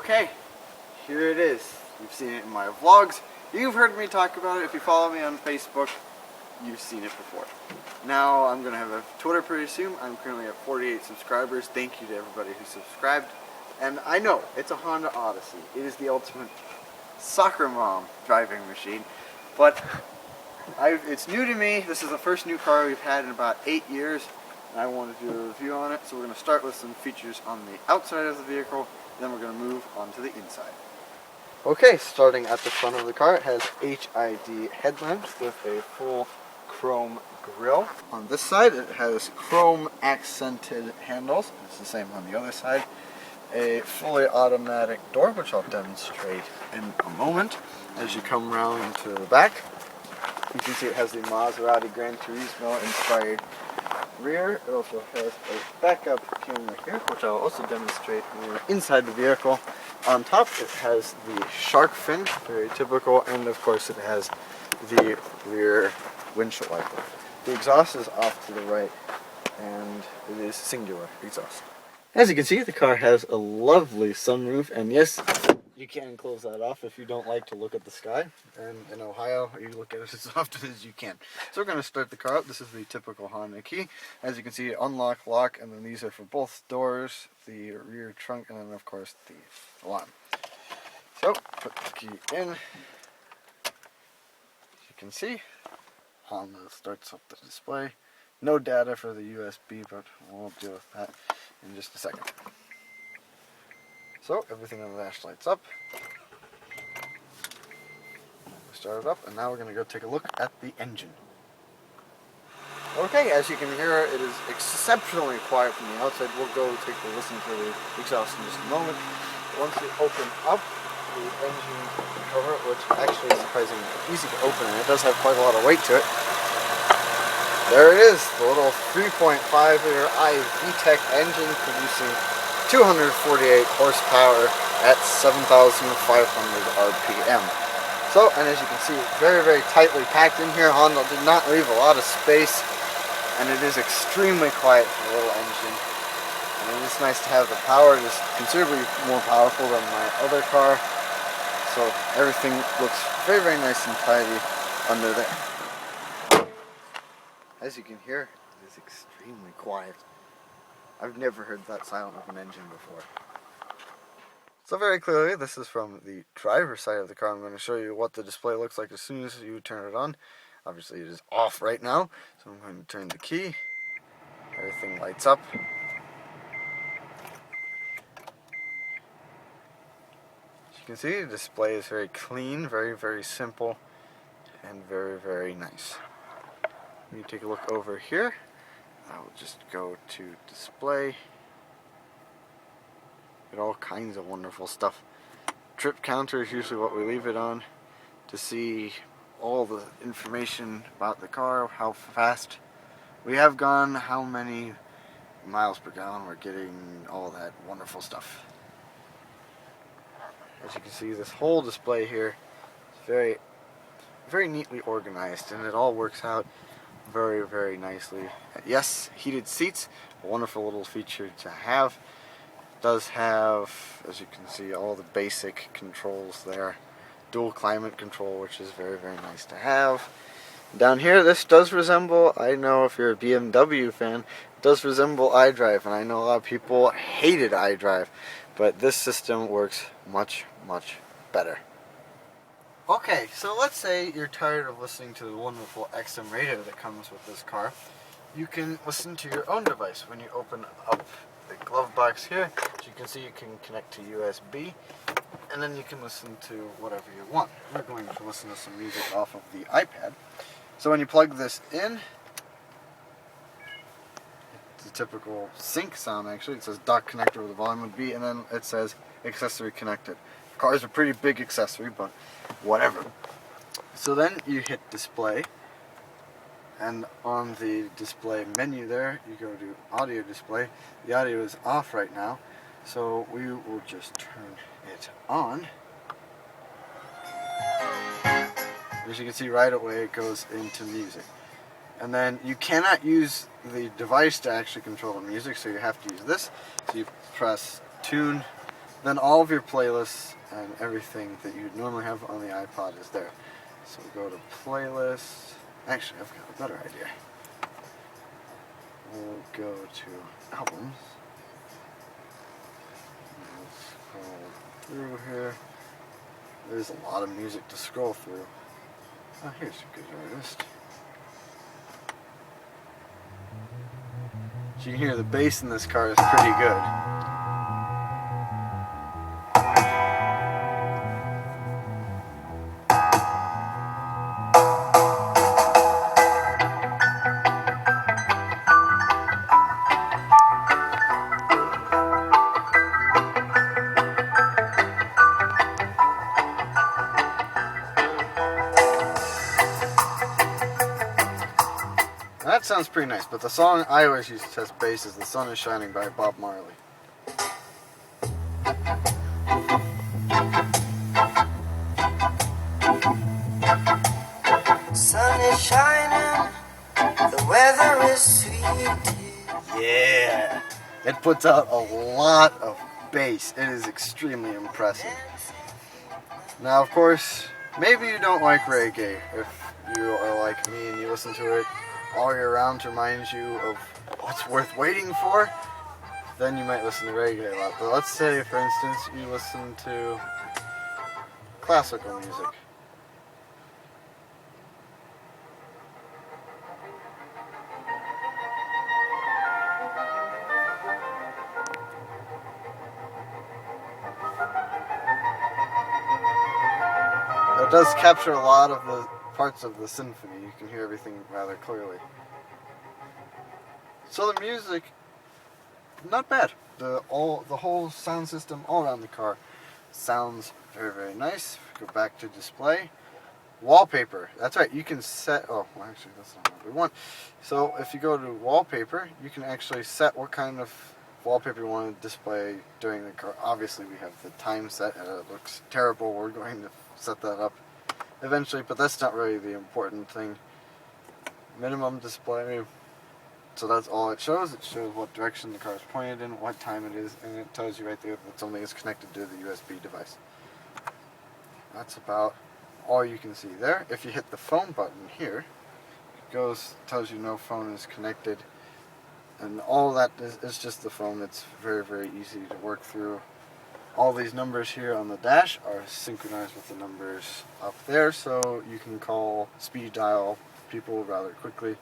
Okay, here it is. You've seen it in my vlogs. You've heard me talk about it. If you follow me on Facebook, you've seen it before. Now I'm going to have a Twitter pretty soon. I'm currently at 48 subscribers. Thank you to everybody who subscribed. And I know, it's a Honda Odyssey. It is the ultimate soccer mom driving machine. But it's new to me. This is the first new car we've had in about 8 years. And I want to do a review on it. So we're going to start with some features on the outside of the vehicle. Then we're going to move on to the inside. Okay, starting at the front of the car, it has HID headlamps with a full chrome grille. On this side, it has chrome accented handles. It's the same on the other side. A fully automatic door, which I'll demonstrate in a moment. As you come around to the back, you can see it has the Maserati Gran Turismo inspired rear. It also has a backup camera here, which I'll also demonstrate when we're inside the vehicle. On top, it has the shark fin, very typical, and of course it has the rear windshield wiper. The exhaust is off to the right, and it is singular exhaust. As you can see, the car has a lovely sunroof, and yes, you can close that off if you don't like to look at the sky. And in Ohio, you look at it as often as you can. So we're going to start the car up. This is the typical Honda key. As you can see, unlock, lock, and then these are for both doors, the rear trunk, and then of course the alarm. So, put the key in. As you can see, Honda starts up the display. No data for the USB, but we'll deal with that in just a second. So, everything on the dash lights up. Start it up, and now we're going to go take a look at the engine. Okay, as you can hear, it is exceptionally quiet from the outside. We'll go take a listen to the exhaust in just a moment. Once you open up the engine cover, which actually is surprisingly easy to open, and it does have quite a lot of weight to it. There it is, the little 3.5 liter VTEC engine producing 248 horsepower at 7,500 RPM. So, and as you can see, very, very tightly packed in here. Honda did not leave a lot of space, and it is extremely quiet for a little engine. And it is nice to have the power. It is considerably more powerful than my other car. So everything looks very, very nice and tidy under there. As you can hear, it is extremely quiet. I've never heard that silent of an engine before. So very clearly, this is from the driver's side of the car. I'm going to show you what the display looks like as soon as you turn it on. Obviously it is off right now, so I'm going to turn the key. Everything lights up. As you can see, the display is very clean, very, very simple, and very, very nice. When you take a look over here, I'll just go to display. Get all kinds of wonderful stuff. Trip counter is usually what we leave it on to see all the information about the car, how fast we have gone, how many miles per gallon we're getting, all that wonderful stuff. As you can see, this whole display here is very, very neatly organized, and it all works out very, very nicely. Yes, heated seats, a wonderful little feature to have. It does have, as you can see, all the basic controls there. Dual climate control, which is very, very nice to have. Down here, this does resemble, I know if you're a BMW fan, it does resemble iDrive, and I know a lot of people hated iDrive, but this system works much, much better. Okay, so let's say you're tired of listening to the wonderful XM radio that comes with this car. You can listen to your own device when you open up the glove box here. As you can see, you can connect to USB, and then you can listen to whatever you want. We're going to listen to some music off of the iPad. So when you plug this in, it's a typical sync sound actually. It says dock connector where the volume would be, and then it says accessory connected. Car's a pretty big accessory, but whatever. So then you hit display, and on the display menu there, you go to audio display. The audio is off right now, so we will just turn it on. As you can see right away, it goes into music. And then you cannot use the device to actually control the music, so you have to use this. So you press tune, then all of your playlists and everything that you normally have on the iPod is there. So we go to playlists. Actually, I've got a better idea. We'll go to albums. Let's scroll through here. There's a lot of music to scroll through. Oh, here's a good artist. So you can hear the bass in this car is pretty good. That sounds pretty nice, but the song I always use to test bass is The Sun is Shining by Bob Marley. Sun is shining, the weather is sweet. Yeah! It puts out a lot of bass. It is extremely impressive. Now, of course, maybe you don't like reggae. If you are like me and you listen to it all year round to remind you of what's worth waiting for, then you might listen to reggae a lot. But let's say, for instance, you listen to classical music. It does capture a lot of the parts of the symphony. You can hear everything rather clearly. So the music, not bad. The whole sound system all around the car sounds very, very nice. Go back to display. Wallpaper. That's right. You can set. Oh, well, actually, that's not what we want. So if you go to wallpaper, you can actually set what kind of wallpaper you want to display during the car. Obviously, we have the time set, and it looks terrible. We're going to set that up eventually, but that's not really the important thing. Minimum display. So that's all it shows. It shows what direction the car is pointed in, what time it is, and it tells you right there that something is connected to the USB device. That's about all you can see there. If you hit the phone button here, it tells you no phone is connected, and all that is just the phone. It's very, very easy to work through. All these numbers here on the dash are synchronized with the numbers up there, so you can call speed dial people rather quickly.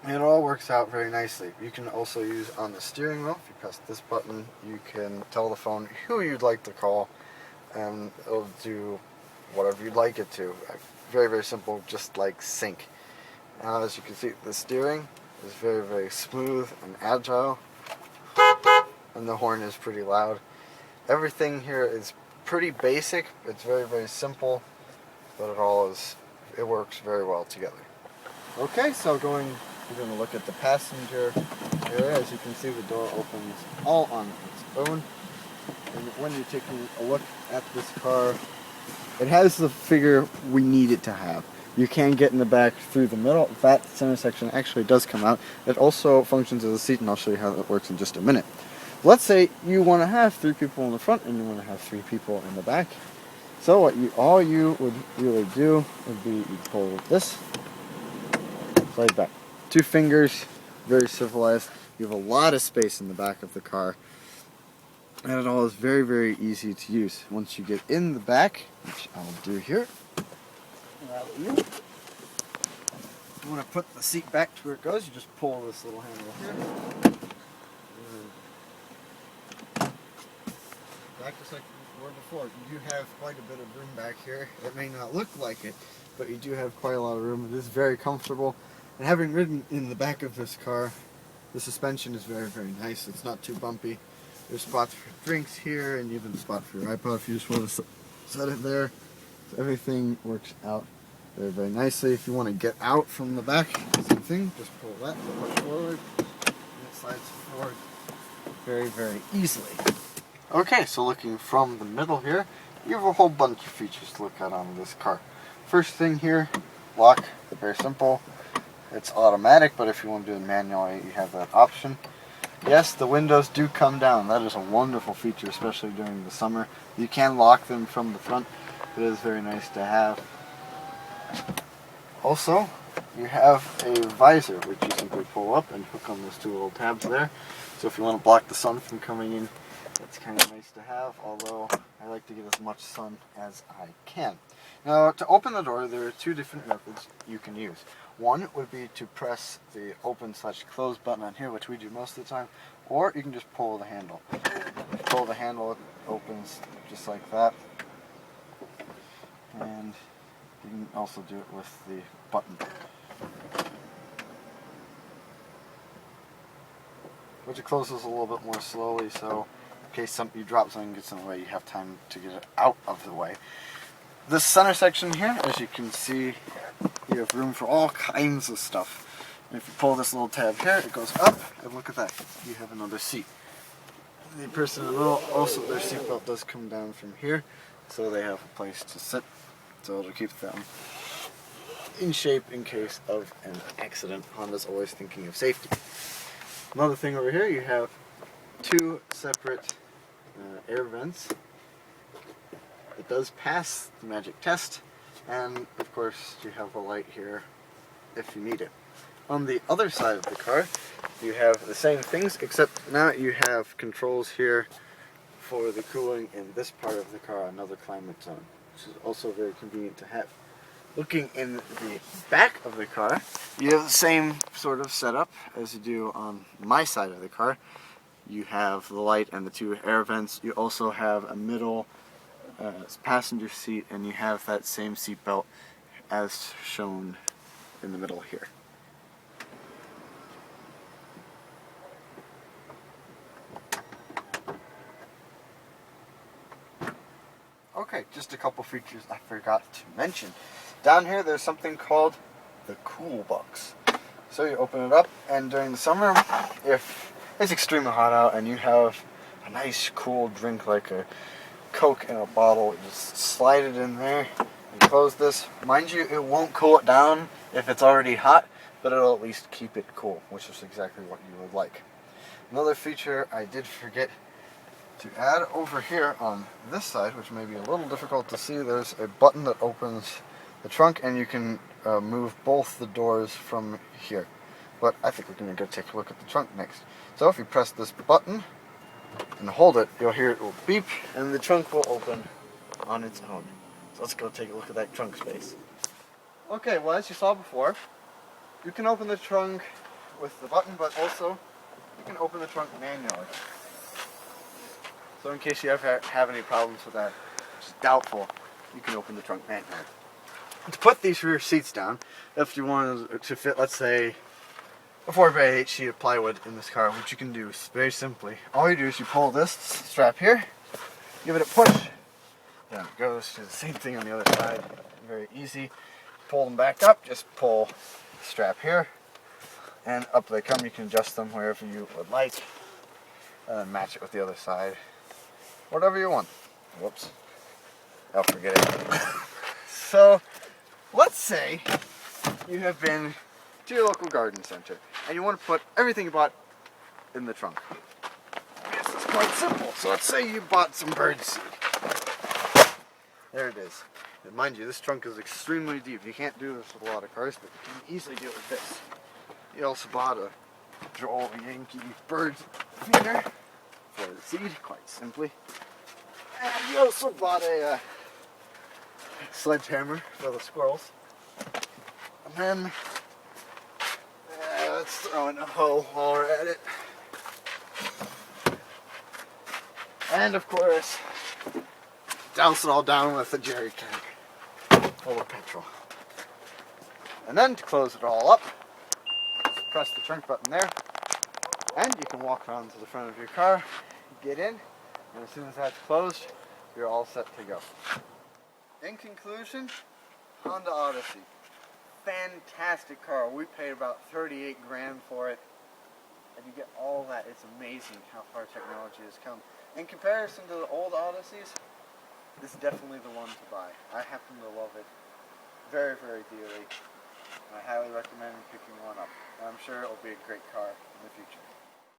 And it all works out very nicely. You can also use on the steering wheel, if you press this button, you can tell the phone who you'd like to call, and it'll do whatever you'd like it to. Very, very simple, just like sync. Now, as you can see, the steering is very, very smooth and agile, and the horn is pretty loud. Everything here is pretty basic. It's very, very simple, but it works very well together. Okay, so we're going to look at the passenger area. As you can see, the door opens all on its own. And when you're taking a look at this car, it has the figure we need it to have. You can get in the back through the middle. That center section actually does come out. It also functions as a seat, and I'll show you how that works in just a minute. Let's say you want to have 3 people in the front and you want to have 3 people in the back. So all you would really do would be you pull this, slide back. 2 fingers, very civilized. You have a lot of space in the back of the car. And it all is very, very easy to use. Once you get in the back, which I'll do here, you want to put the seat back to where it goes, you just pull this little handle here. Back just like we were before. You do have quite a bit of room back here. It may not look like it, but you do have quite a lot of room. It is very comfortable. And having ridden in the back of this car, the suspension is very, very nice. It's not too bumpy. There's spots for drinks here, and even a spot for your iPod if you just want to set it there. So everything works out very, very nicely. If you want to get out from the back, same thing. Just pull that, push forward, and it slides forward very, very easily. Okay, so looking from the middle here, you have a whole bunch of features to look at on this car. First thing here, lock, very simple. It's automatic, but if you want to do it manually, you have that option. Yes, the windows do come down. That is a wonderful feature, especially during the summer. You can lock them from the front. It is very nice to have. Also, you have a visor, which you simply pull up and hook on those two little tabs there. So if you want to block the sun from coming in, that's kind of nice to have, although I like to get as much sun as I can. Now, to open the door, there are two different methods you can use. One would be to press the open/close button on here, which we do most of the time, or you can just pull the handle. If you pull the handle, it opens just like that. And you can also do it with the button, which it closes a little bit more slowly, so in case you drop something, gets in the way, you have time to get it out of the way. This center section here, as you can see, you have room for all kinds of stuff. And if you pull this little tab here, it goes up, and look at that, you have another seat. The person in the middle, also their seatbelt does come down from here, so they have a place to sit, so it'll keep them in shape in case of an accident. Honda's always thinking of safety. Another thing over here, you have two separate air vents. It does pass the magic test, and of course you have a light here if you need it. On the other side of the car, you have the same things, except now you have controls here for the cooling in this part of the car, another climate zone, which is also very convenient to have. Looking in the back of the car, you have the same sort of setup as you do on my side of the car. You have the light and the two air vents. You also have a middle passenger seat, and you have that same seat belt as shown in the middle here. Okay, just a couple features I forgot to mention. Down here there's something called the cool box. So you open it up, and during the summer, if it's extremely hot out and you have a nice cool drink like a Coke in a bottle, you just slide it in there and close this. Mind you, it won't cool it down if it's already hot, but it'll at least keep it cool, which is exactly what you would like. Another feature I did forget to add over here on this side, which may be a little difficult to see, there's a button that opens the trunk, and you can move both the doors from here. But I think we're going to go take a look at the trunk next. So if you press this button and hold it, you'll hear it will beep, and the trunk will open on its own. So let's go take a look at that trunk space. Okay, well, as you saw before, you can open the trunk with the button, but also you can open the trunk manually. So in case you ever have any problems with that, which is doubtful, you can open the trunk manually. To put these rear seats down, if you wanted to fit, let's say, a 4x8 sheet of plywood in this car, which you can do very simply. All you do is you pull this strap here, give it a push, down it goes. Do the same thing on the other side. Very easy. Pull them back up, just pull the strap here, and up they come. You can adjust them wherever you would like, and then match it with the other side. Whatever you want. Whoops. I'll forget it. So, let's say you have been to your local garden center and you want to put everything you bought in the trunk. This is quite simple. So let's say you bought some birdseed. There it is. And mind you, this trunk is extremely deep. You can't do this with a lot of cars, but you can easily do it with this. You also bought a Joel Yankee bird feeder for the seed, quite simply. And you also bought a sledgehammer for the squirrels. And then, let's throw in a hoe while we're at it. And of course, douse it all down with a jerry can full of petrol. And then to close it all up, just press the trunk button there, and you can walk around to the front of your car, get in, and as soon as that's closed, you're all set to go. In conclusion, Honda Odyssey. Fantastic car. We paid about 38 grand for it, and you get all that. It's amazing how far technology has come. In comparison to the old Odysseys, this is definitely the one to buy. I happen to love it very, very dearly, and I highly recommend picking one up. And I'm sure it'll be a great car in the future.